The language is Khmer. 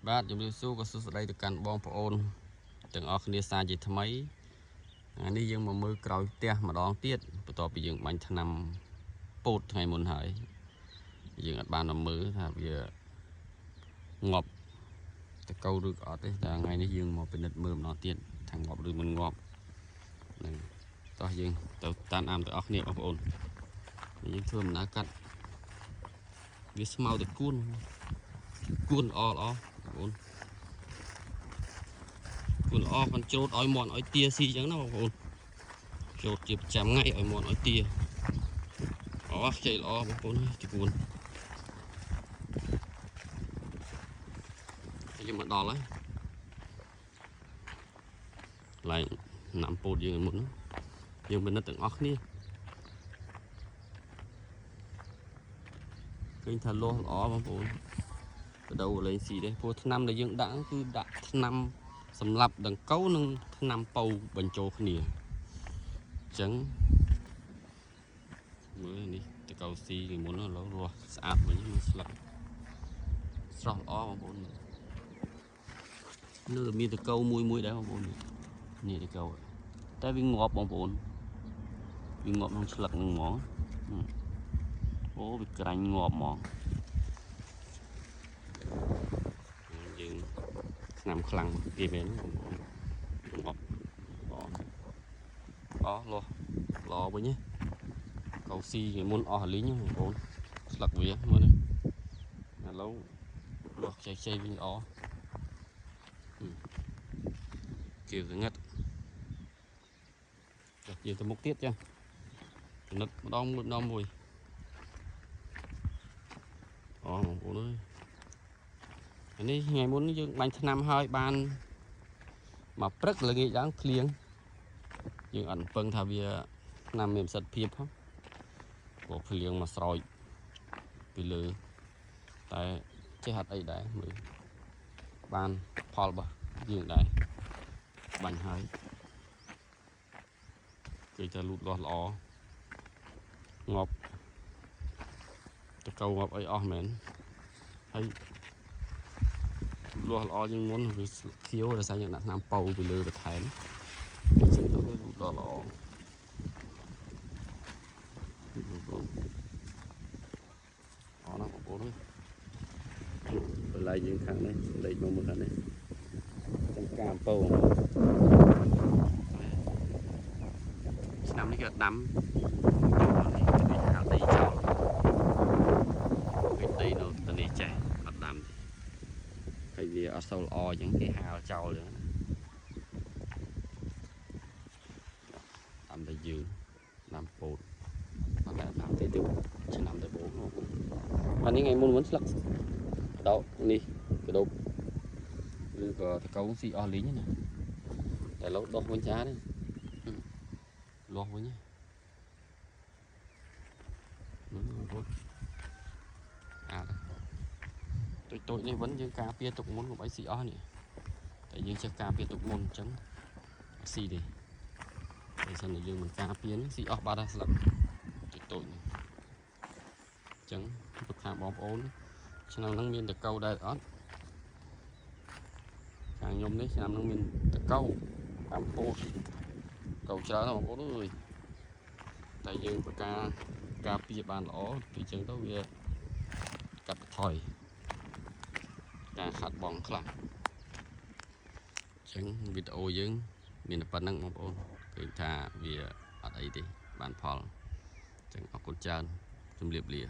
បាទជំរាបសួរក៏សួស្តីទៅកាន់បងប្អូនទាំងអស់គ្នាសាជាថ្មីនេះយើងមកមើលក្រោយផ្ទះម្ដងទៀតបន្ទាប់ពីយើងបាញ់ថ្នាំពោតថ្ងៃមុនហើយយើងអត់បានមកមើលថាវាងាប់តកៅឬក៏អត់ទេតែថ្ងៃនេះយើងមកពិនិត្យមើលម្ដងទៀតថាងាប់ឬមិនងាប់នឹងតោះយើងទៅតាមអាមទាំងអស់គ្នាបងប្អូនយើងធ្វើដំណើរកាត់វាស្មៅទៅគួនល្អបងប្អូនគួនល្អcòn chốtឲ្យមន់ឲ្យទាស៊ីចឹងណាបងប្អូនជូតជាប្រចាំថ្ងៃឲ្យមន់ឲ្យទាខ្ចីល្អបងប្អូនទីគួនយើងមកដល់ហើយឡើងណាំពោតយើងមុនយើងពិនិត្យទាំងអស់គ្នាឃើញថាលាស់ល្អបងប្អូនបដូរលេងស៊ីទេព្រោះថ្នាំដែលយើងដាក់គឺដាក់ថ្នាំសម្រាប់ដង្កូវនិងថ្នាំប៉ូវបញ្ចូលគ្នាអញ្ចឹងមើលនេះតកៅស៊ីពីមុនឥឡូវរស់ស្អាតវិញមើលស្លឹកស្រស់ល្អបងប្អូននៅមានតកៅមួយដែរបងប្អូននេះតកៅតែវាងាប់បងប្អូនវាងាប់ក្នុងស្លឹកហ្នឹងហ្មងអូវាក្រាញ់ងាប់ហ្មងយើងឆ្នាំខ្លាំងគេមែនងាប់លោះល្អវិញកៅស៊ីគេមុនអស់លីងបងប្អូនស្លឹកវាមើលនេះឥឡូវលោះខ្ចីវិញល្អគេស្ងាត់ចាស់យើងទៅមុខទៀតចាពិនិត្យម្ដងមួយបងប្អូនអើយនេះថ្ងៃមុនយើងបាញ់ថ្នាំហើយបានមកព្រឹកល្ងាចឡើងភ្លៀងយើងអត់ពឹងថាវាថ្នាំមានប្រសិទ្ធភាពផងព្រោះភ្លៀងមកស្រោចពីលើតែចេះអត់អីដែរមើលបានផលរបស់យើងដែរបាញ់ហើយគេថាលូតលាស់ល្អងាប់តកៅងាប់អីអស់មែនហើយលាស់ល្អជាងមុនវាខៀវដោយសារយើងដាក់ថ្នាំប៉ូវពីលើបន្ថែមអញ្ចឹងទៅវាលូតលាស់ល្អណាបងប្អូនបន្លែយើងខាងនេះលេខមកមើលខាងនេះចំការអំពៅឆ្នាំនេះគេដាំនេះហៅដីចោលវាដីនៅទៅនេះចេះអត់ដាំហើយវាអត់សូវល្អអញ្ចឹងគេហាលចោលអញ្ចឹងដាំតែយើងដាំពោតអត់ដាំទេទៅឆ្នាំទៅបូកបាទនេះថ្ងៃមុនស្លឹកដកនេះកដោបឬក៏តកៅស៊ីអស់លីងណាតែឡូវដោះវិញចាទេលាស់វិញតូចនេះវិញយើងការពារទុកមុនកុំឲ្យស៊ីអស់នេះតែយើងចេះការពារទុកមុនអញ្ចឹងស៊ីទេតែសិនតែយើងមិនការពារនេះស៊ីអស់បាត់ហើយស្លឹកតូចនេះអញ្ចឹងទុកខាងបងប្អូនឆ្នាំហ្នឹងមានតកៅដែរអត់ខាងខ្ញុំនេះឆ្នាំហ្នឹងមានតកៅតាមពោតកៅច្រើនបងប្អូនអើយតែយើងប្រការពារបានល្អពីអញ្ចឹងទៅវាកាត់បន្ថយការខាត់បងខ្លះអញ្ចឹងវីដេអូយើងមានតែប៉ុណ្្នឹងបងប្អូនឃើញថាវាអត់អីទេបានផលអញ្ចឹងអរគុណច្រើនជម្រាបលា